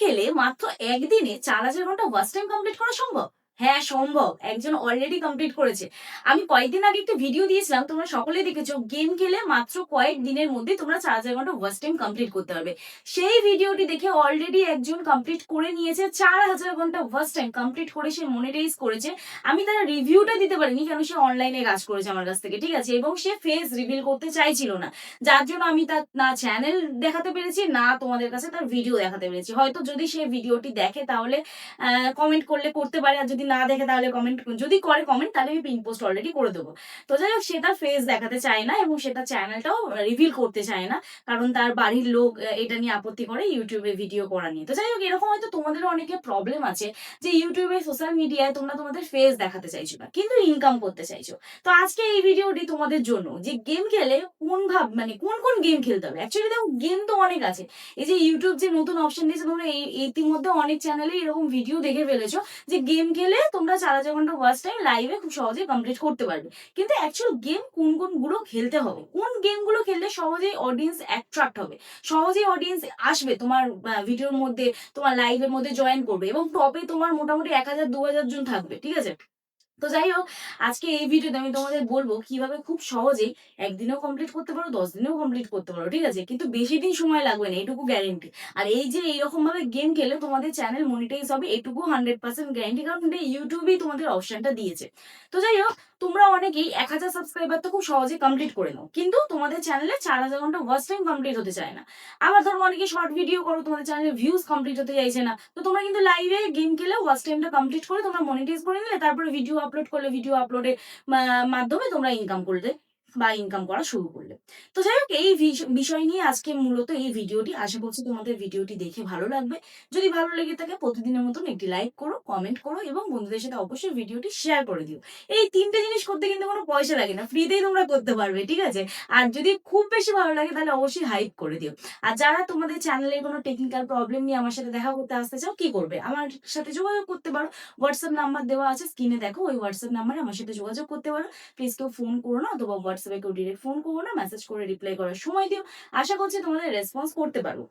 খেলে মাত্র একদিনে 4000 ঘন্টা ওয়াচ টাইম কমপ্লিট করা সম্ভব? হ্যাঁ, সম্ভব। একজন অলরেডি কমপ্লিট করেছে। আমি কয়েকদিন আগে একটা ভিডিও দিয়েছিলাম, তোমরা সকলেই দেখেছো। গেম খেলে মাত্র কয়েক দিনের মধ্যে তোমরা 4000 ঘন্টা ওয়াচ টাইম কমপ্লিট করতে পারবে। সেই ভিডিওটি দেখে অলরেডি একজন কমপ্লিট করে নিয়েছে। 4000 ঘন্টা ওয়াচ টাইম কমপ্লিট করে সে মনিটাইজ করেছে। আমি তার রিভিউটা দিতে পারিনি, কারণ সে অনলাইনে কাজ করেছে আমার কাছ থেকে, ঠিক আছে? এবং সে ফেস রিভিল করতে চাইছিল না। যার জন্য আমি তার না চ্যানেল দেখাতে পেরেছি, না তোমাদের কাছে তার ভিডিও দেখাতে পেরেছি। হয়তো যদি সে ভিডিওটি দেখে তাহলে কমেন্ট করলে করতে পারে, আর যদি না দেখে তাহলে কমেন্ট, যদি করে কমেন্ট তাহলে আমি পিন পোস্ট অলরেডি করে দেবো। তো যাই হোক, সে তার ফেস দেখাতে চায় না এবং সে তার চ্যানেলটাও রিভিল করতে চায় না, কারণ তার বাড়ির লোক এটা নিয়ে আপত্তি করে ইউটিউবে ভিডিও করা নিয়ে। তো যাই হোক, এরকম হয়তো তোমাদেরও অনেকে প্রবলেম আছে যে ইউটিউবে সোশ্যাল মিডিয়ায় তোমরা তোমাদের ফেস দেখাতে চাইছো না, কিন্তু ইনকাম করতে চাইছো। তো আজকে এই ভিডিওটি তোমাদের জন্য, যে গেম খেলে মানে কোন কোন গেম খেলতে হবে। অ্যাকচুয়ালি দেখো, গেম তো অনেক আছে। এই যে ইউটিউব যে নতুন অপশন দিয়েছে, তোমরা ইতিমধ্যে অনেক চ্যানেলে এরকম ভিডিও দেখে ফেলেছো যে গেম খেলে তোমরা 4000 ঘন্টা ওয়াচ টাইম লাইভে খুব সহজে কমপ্লিট করতে পারবে। কিন্তু অ্যাকচুয়াল গেম কোন কোন গুলো খেলতে হবে, কোন গেমগুলো খেললে সহজেই অডিয়েন্স অ্যাট্রাক্ট হবে, সহজেই অডিয়েন্স আসবে তোমার ভিডিওর মধ্যে, তোমার লাইভের মধ্যে জয়েন করবে, এবং টপে তোমার মোটামুটি 1000-2000 জন থাকবে, ঠিক আছে? তো যাই হোক, আজকে এই ভিডিওতে আমি তোমাদের বলবো কিভাবে খুব সহজেই একদিনেও কমপ্লিট করতে পারো, 10 দিনেও কমপ্লিট করতে পারো, ঠিক আছে? কিন্তু বেশি দিন সময় লাগবে না, এটুকু গ্যারেন্টি। আর এই যে এইরকম ভাবে গেম খেলে তোমাদের চ্যানেল মনিটাইজ হবে, এটুকু 100% গ্যারেন্টি, কারণ এটা ইউটিউবেই তোমাদের অপশনটা দিয়েছে। তো যাই হোক, তোমরা অনেকেই 1000 সাবস্ক্রাইবার তো খুব সহজে কমপ্লিট করে নাও, কিন্তু তোমাদের চ্যানেলে 4000 ঘন্টা ওয়াচ টাইম কমপ্লিট হতে চায় না। আবার ধরো অনেকে শর্ট ভিডিও করো, তোমাদের চ্যানেলে ভিউজ কমপ্লিট হতে চাইছে না, তো তোমরা কিন্তু লাইভে গেম খেলে ওয়াচ টাইমটা কমপ্লিট করে তোমরা মনিটাইজ করে নিলে, তারপরে ভিডিও আপলোড করলে, ভিডিও আপলোডের মাধ্যমে তোমরা ইনকাম করলে বা ইনকাম করা শুরু করলে। তো যাই হোক, এই বিষয় নিয়ে আজকে মূলত এই ভিডিওটি। আশা করছি তোমাদের ভিডিওটি দেখে ভালো লাগবে। যদি ভালো লেগে থাকে, প্রতিদিনের মতন একটি লাইক করো, কমেন্ট করো এবং বন্ধুদের সাথে অবশ্যই ভিডিওটি শেয়ার করে দিও। এই 3টে জিনিস করতে কিন্তু কোনো পয়সা লাগে না, ফ্রিতেই তোমরা করতে পারবে, ঠিক আছে? আর যদি খুব বেশি ভালো লাগে তাহলে অবশ্যই হাইপ করে দিও। আর যারা তোমাদের চ্যানেলের কোনো টেকনিক্যাল প্রবলেম নিয়ে আমার সাথে দেখা করতে আসতে চাও, কি করবে? আমার সাথে যোগাযোগ করতে পারো। হোয়াটসঅ্যাপ নাম্বার দেওয়া আছে স্ক্রিনে, দেখো ওই হোয়াটসঅ্যাপ নাম্বারে আমার সাথে যোগাযোগ করতে পারো। প্লিজ কেউ ফোন করো না, অথবা হোয়াটসঅ্যাপে কেউ ডিরেক্ট ফোন করো না, মেসেজ করে রিপ্লাই করার সময় দিও। আশা করছি তোমাদের রেসপন্স করতে পারবো।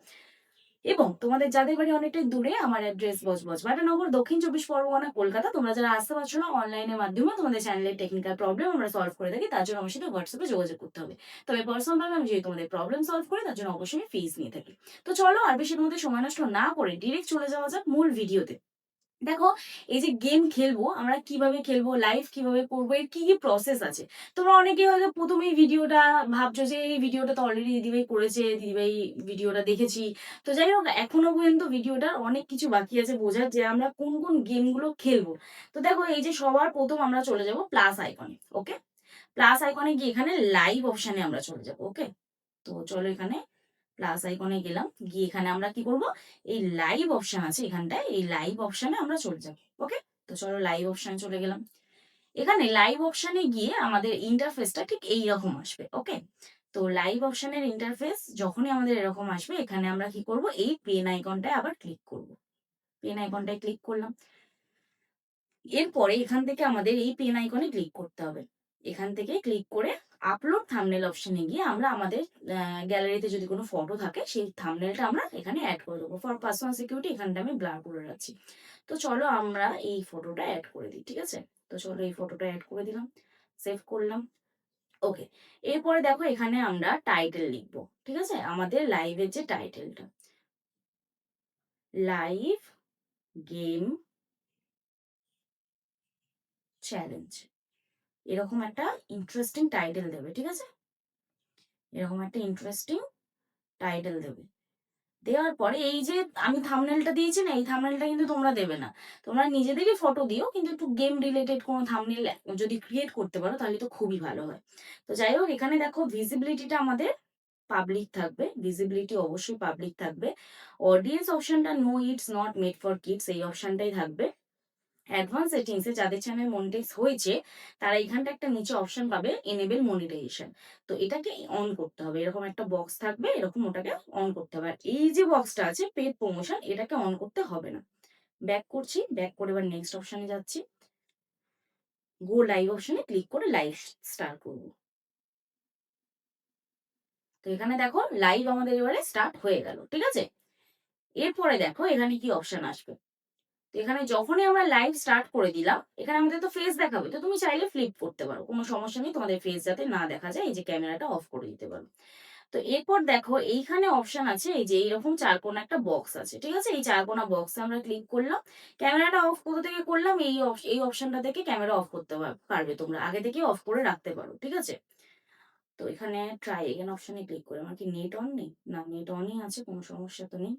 এবং তোমাদের যাদের বাড়ি অনেকটাই দূরে, আমার অ্যাড্রেস বজবজ বাটানগর, দক্ষিণ 24 পরগনা, কলকাতা। তোমরা যারা আসতে পারছো না, অনলাইনের মাধ্যমে তোমাদের চ্যানেলের টেকনিক্যাল প্রবলেম আমরা সলভ করে থাকি, তার জন্য আমার সাথে হোয়াটসঅ্যাপে যোগাযোগ করতে হবে। তবে পার্সোনাল ভাবে আমি যদি তোমাদের প্রবলেম সলভ করি, তার জন্য অবশ্যই ফিস নিয়ে থাকি। তো চলো, আর বেশি তোমাদের সময় নষ্ট না করে ডিরেক্ট চলে যাওয়া যাক মূল ভিডিওতে। দেখো, এই যে গেম খেলবো, আমরা কিভাবে খেলবো, লাইভ কিভাবে করবো, এর কি কি প্রসেস আছে। তোমরা অনেকে হয়তো প্রথমেই ভিডিওটা ভাবছো যে এই ভিডিওটা তো অলরেডি দিদিভাই করেছে, দিদিভাই ভিডিওটা দেখেছি। তো যাই হোক, এখনো পর্যন্ত ভিডিওটার অনেক কিছু বাকি আছে বোঝার, যে আমরা কোন কোন গেমগুলো খেলবো। তো দেখো, এই যে সবার প্রথম আমরা চলে যাব প্লাস আইকনে। ওকে, প্লাস আইকনে গিয়ে এখানে লাইভ অপশনে আমরা চলে যাবো। ওকে, তো চলো, এখানে প্লাস আইকনে গেলাম, গিয়ে এখানে আমরা কি করব, এই লাইভ অপশন আছে এখানটায়, এই লাইভ অপশনে আমরা চলে যাব। ওকে, তো চলো লাইভ অপশনে চলে গেলাম। এখানে লাইভ অপশনে গিয়ে আমাদের ইন্টারফেসটা ঠিক এই রকম আসবে। ওকে, তো লাইভ অপশনের ইন্টারফেস যখনই আমাদের এরকম আসবে, এখানে আমরা কি করব, এই পেন আইকনটায় আবার ক্লিক করব। পেন আইকনটায় ক্লিক করলাম। এরপরে এখান থেকে আমাদের এই পেন আইকনে ক্লিক করতে হবে। এখান থেকে ক্লিক করে আপলোড থাম্বনেল অপশনে গিয়ে আমরা আমাদের গ্যালারিতে যদি কোনো ফটো থাকে, সেই থাম্বনেলটা আমরা এখানে অ্যাড করে দেবো। ফর পার্সোনাল সিকিউরিটি এখানটা আমি ব্লার করে রাখছি। তো চলো আমরা এই ফটোটা অ্যাড করে দিই, ঠিক আছে? তো চলো এই ফটোটা অ্যাড করে দিলাম, সেভ করলাম। ওকে, এরপরে দেখো, এখানে আমরা টাইটেল লিখবো, ঠিক আছে? আমাদের লাইভের যে টাইটেলটা, লাইভ গেম চ্যালেঞ্জ, এরকম একটা ইন্টারেস্টিং টাইটেল দেবে, ঠিক আছে? এরকম একটা ইন্টারেস্টিং টাইটেল দেবে। দেওয়ার পরে এই যে আমি থাম্বনেলটা দিয়েছি না, এই থাম্বনেলটা কিন্তু তোমরা দেবে না। তোমরা নিজেদেরই ফটো দিও, কিন্তু একটু গেম রিলেটেড কোনো থাম্বনেল যদি ক্রিয়েট করতে পারো তাহলে তো খুবই ভালো হয়। তো যাই হোক, এখানে দেখো ভিজিবিলিটিটা আমাদের পাবলিক থাকবে, ভিজিবিলিটি অবশ্যই পাবলিক থাকবে। অডিয়েন্স অপশনটা no it's not made for kids, এই অপশনটাই থাকবে। অ্যাডভান্স সেটিংসে যাদের চ্যানেল মনিটাইজ হয়েছে, তারা এখানটা একটা নিচে অপশন পাবে, এনেবল মনিটাইজেশন। তো এটাকে অন করতে হবে, এরকম একটা বক্স থাকবে, এরকম ওটাকে অন করতে হবে। আর এই যে বক্সটা আছে পেড প্রমোশন, এটাকে অন করতে হবে না। ব্যাক করছি, ব্যাক করে এবার নেক্সট অপশনে যাচ্ছি, গো লাইভ অপশনে ক্লিক করে লাইভ স্টার্ট করব। তো এখানে দেখো লাইভ আমাদের এবারে স্টার্ট হয়ে গেল, ঠিক আছে? এরপরে দেখো এখানে কি অপশন আসবে। তো এখানে যখনই আমরা লাইভ স্টার্ট করে দিলাম, এখানে আমাদের তো ফেস দেখাবে, তো তুমি চাইলে ফ্লিপ করতে পারো, কোনো সমস্যা নেই, তোমাদের ফেস যাতে না দেখা যায় এই যে ক্যামেরাটা অফ করে দিতে পারো। তো এরপর দেখো এইখানে অপশন আছে এই যে এইরকম চারকোনা একটা বক্স আছে, ঠিক আছে, এই চারকোনা বক্সে আমরা ক্লিক করলাম। ক্যামেরাটা অফ কোথা থেকে করলাম, এই অপশনটা থেকে ক্যামেরা অফ করতে পারবে, তোমরা আগে থেকে অফ করে রাখতে পারো, ঠিক আছে। তো এখানে ট্রাই এগেন অপশনে ক্লিক করে, আমার কি নেট অন নেই, না নেট অনই আছে, কোনো সমস্যা তো নেই।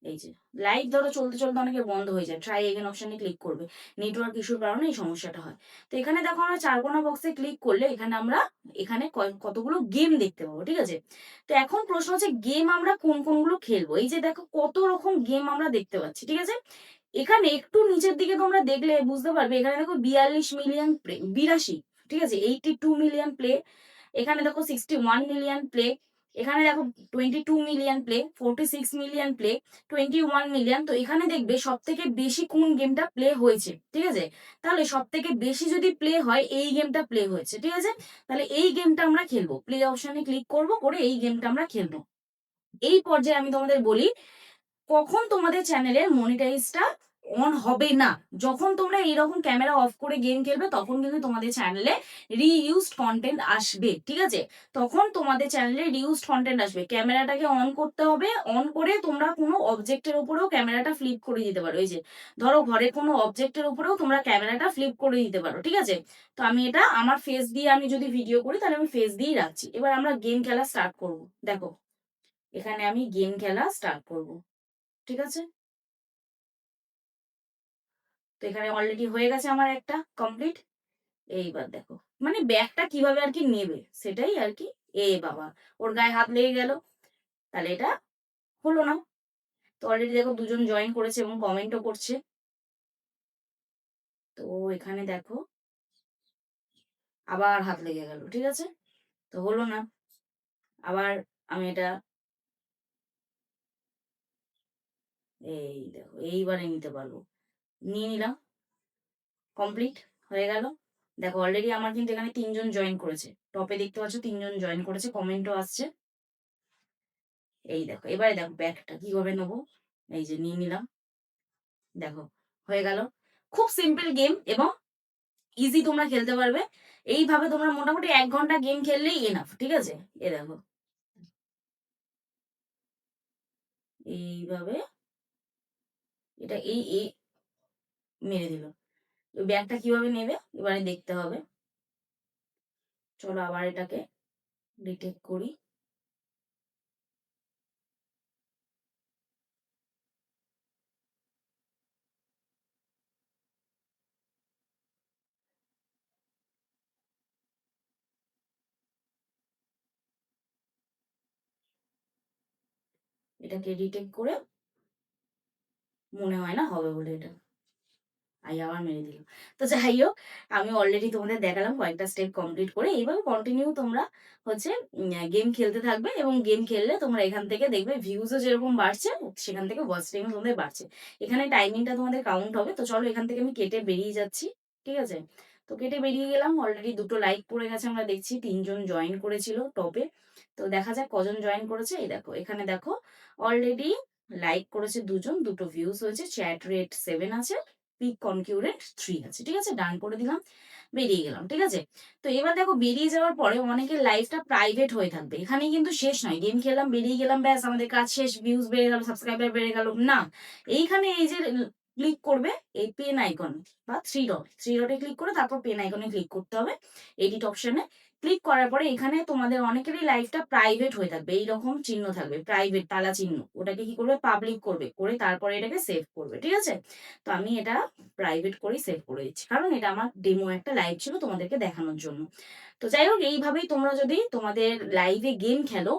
এই যে লাইভ ধরো চলতে চলতে অনেকে বন্ধ হয়ে যায়, ট্রাই এগেন অপশনে ক্লিক করবে, নেটওয়ার্ক ইস্যুর কারণে এই সমস্যাটা হয়। তো এখানে দেখো আমরা চারকোনা বক্সে ক্লিক করলে এখানে আমরা এখানে কতগুলো গেম দেখতে পাবো, ঠিক আছে। তো এখন প্রশ্ন হচ্ছে গেম আমরা কোন কোনগুলো খেলবো, এই যে দেখো কত রকম গেম আমরা দেখতে পাচ্ছি, ঠিক আছে। এখানে একটু নিচের দিকে তোমরা দেখলে বুঝতে পারবে, এখানে দেখো 42 মিলিয়ন প্লে, 82, ঠিক আছে, 82 মিলিয়ন প্লে। এখানে দেখো 61 মিলিয়ন প্লে। এখানে দেখো 22 million play, 46 million play, 21 million. তো এখানে দেখবে সব থেকে বেশি কোন গেমটা প্লে হয়েছে, ঠিক আছে। তাহলে সব থেকে বেশি যদি প্লে হয় এই গেমটা প্লে হয়েছে, ঠিক আছে। তাহলে এই গেমটা আমরা খেলবো, প্লে অপশনে ক্লিক করব, করে এই গেমটা আমরা খেলবো। এই পর্যায়ে আমি তোমাদের বলি কখন তোমাদের চ্যানেলের মনিটাইজটা অন হবে না। যখন তোমরা এইরকম ক্যামেরা অফ করে গেম খেলবে তখন কিন্তু তোমাদের চ্যানেলে রিইউজড কন্টেন্ট আসবে, ঠিক আছে। তখন তোমাদের চ্যানেলে রিইউজড কন্টেন্ট আসবে, ক্যামেরাটাকে অন করতে হবে, অন করে তোমরা কোনো অবজেক্টের উপরেও ক্যামেরাটা ফ্লিপ করে দিতে পারো, এই যে ধরো ঘরের কোনো অবজেক্টের উপরেও তোমরা ক্যামেরাটা ফ্লিপ করে দিতে পারো, ঠিক আছে। তো আমি এটা আমার ফেস দিয়ে আমি যদি ভিডিও করি তাহলে আমি ফেস দিয়েই রাখছি। এবার আমরা গেম খেলা স্টার্ট করব, দেখো এখানে আমি গেম খেলা স্টার্ট করব, ঠিক আছে। তো এখানে অলরেডি হয়ে গেছে আমার একটা কমপ্লিট। এইবার দেখো মানে ব্যাগটা কিভাবে আর কি নেবে সেটাই আর কি। এ বাবা, ওর গায়ে হাত লেগে গেল, তাহলে এটা হলো না। তো অলরেডি দেখো দুজন জয়েন করেছে এবং কমেন্টও করছে। তো এখানে দেখো আবার হাত লেগে গেল, ঠিক আছে, তো হলো না। আবার আমি এটা, এই দেখো এইবারে নিতে পারবো, নিয়ে নিলাম, কমপ্লিট হয়ে গেল। দেখো অলরেডি আমার কিন্তু এখানে 3জন জয়েন করেছে, টপে দেখতে পাচ্ছ 3জন জয়েন করেছে, কমেন্টও আসছে। এই দেখো এবারে দেখো ব্যাগটা কিভাবে নেবো, এই যে নিয়ে নিলাম, দেখো হয়ে গেল। খুব সিম্পল গেম এবং ইজি, তোমরা খেলতে পারবে। এইভাবে তোমরা মোটামুটি 1 ঘন্টা গেম খেললেই এনাফ, ঠিক আছে। এ দেখো এইভাবে এটা এই এই মেরে দিল। ওই ব্যাগটা কিভাবে নেবে এবারে দেখতে হবে। চলো আবার এটাকে ডিটেক্ট করি। এটাকে ডিটেক্ট করে মনে হয় না হবে বলে এটা আবার মেরে দিল। তো যাই হোক, আমি অলরেডি তোমাদের দেখালাম কয়েকটা স্টেপ কমপ্লিট করে, এইভাবে কন্টিনিউ তোমরা হচ্ছে গেম খেলতে থাকবে এবং গেম খেললে তোমরা এখান থেকে দেখবে ভিউজও যেরকম বাড়ছে সেখান থেকে ওয়াচ টাইমও তোমাদের বাড়ছে। এখানে টাইমিংটা তোমাদের কাউন্ট হবে। তো চলো এখান থেকে আমি কেটে বেরিয়ে যাচ্ছি, ঠিক আছে। তো কেটে বেরিয়ে গেলাম, অলরেডি 2টো লাইক পড়ে গেছে, আমরা দেখছি 3জন জয়েন করেছিল টপে। তো দেখা যাক কজন জয়েন করেছে। এই দেখো এখানে দেখো অলরেডি লাইক করেছে 2জন, 2টো ভিউজ হয়েছে, চ্যাট রেট 7 আছে, পিক কনকিউরেন্ট 3 আছে, ঠিক আছে। ডান করে দিলাম, বেরিয়ে গেলাম, ঠিক আছে। তো এবার দেখো বেরিয়ে যাওয়ার পরে অনেকের লাইফটা প্রাইভেট হয়ে থাকবে, এখানে কিন্তু শেষ নয়, গেম খেললাম বেরিয়ে গেলাম ব্যাস আমাদের কাজ শেষ, ভিউজ বেড়ে গেল, সাবস্ক্রাইবার বেড়ে গেল না। এইখানে এই যে ক্লিক করবে এই পেন আইকন বা থ্রি ডটে ক্লিক করে তারপর পেন আইকনে ক্লিক করতে হবে, এডিট অপশনে ক্লিক করার পরে এখানে তোমাদের অনেকেরই লাইফটা প্রাইভেট হয়ে থাকবে, এইরকম চিহ্ন থাকবে প্রাইভেট তালা চিহ্ন, ওটাকে কি করবে পাবলিক করবে, করে তারপরে এটাকে সেভ করবে, ঠিক আছে। তো আমি এটা প্রাইভেট করেই সেভ করে দিচ্ছি, কারণ এটা আমার ডেমো একটা লাইভ ছিল তোমাদেরকে দেখানোর জন্য। তো যাই হোক এইভাবেই তোমরা যদি তোমাদের লাইভে গেম খেলো,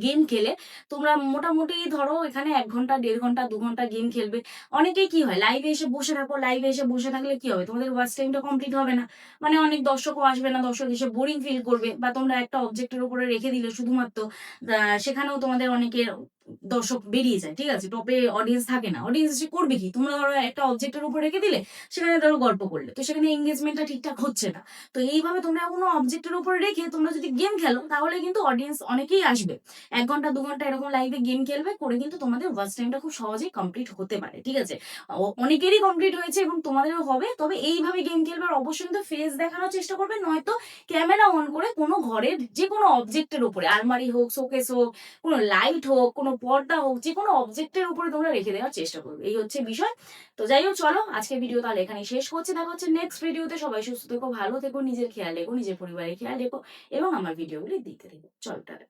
গেম খেলে তোমরা মোটামুটি ধরো এখানে 1 ঘন্টা 1.5 ঘন্টা 2 ঘন্টা গেম খেলবে। অনেকেই কি হয় লাইভে এসে বসে থাকো, লাইভে এসে বসে থাকলে কি হবে তোমাদের ওয়াচ টাইমটা কমপ্লিট হবে না, মানে অনেক দর্শকও আসবে না, দর্শক এসে বোরিং ফিল করবে, বা তোমরা একটা অবজেক্টের উপরে রেখে দিলে শুধুমাত্র সেখানেও তোমাদের অনেকের দর্শক বেরিয়ে যায়, ঠিক আছে? টপে অডিয়েন্স থাকে না। অডিয়েন্স এসে করবে কি? তোমরা ধরো একটা অবজেক্টের উপর রেখে দিলে, সেখানে ধরো গল্প করলে। তো সেখানে এনগেজমেন্টটা ঠিকঠাক হচ্ছে না। তো এইভাবে তোমরা কোনো অবজেক্টের উপর রেখে তোমরা যদি গেম খেলো, তাহলে কিন্তু অডিয়েন্স অনেকেই আসবে। ১ ঘন্টা ২ ঘন্টা এরকম লাইভে গেম খেলবে, করে কিন্তু তোমাদের ওয়াচ টাইমটা খুব সহজেই কমপ্লিট হতে পারে, ঠিক আছে? অনেকেরই কমপ্লিট হয়েছে এবং তোমাদেরও হবে। তবে এইভাবে গেম খেলবে আর অবশ্যই কিন্তু ফেস দেখানোর চেষ্টা করবে। নয়তো ক্যামেরা অন করে কোনো ঘরের যেকোনো অবজেক্টের উপরে, আলমারি হোক, শোকেস হোক, কোনো লাইট হোক, কোনো পর্দা হোক, যেকোনো অবজেক্টের উপরে তোমরা রেখে দেওয়ার চেষ্টা করবে। এই হচ্ছে বিষয়। তো যাই হোক, চলো আজকের ভিডিও তাহলে এখানেই শেষ করছি। দেখা হচ্ছে নেক্সট ভিডিওতে। সবাই সুস্থ থেকো, ভালো থেকো, নিজের খেয়াল রেখো, নিজের পরিবারের খেয়াল রেখো এবং আমার ভিডিওগুলি দেখতে থেকো। চলো টাটা।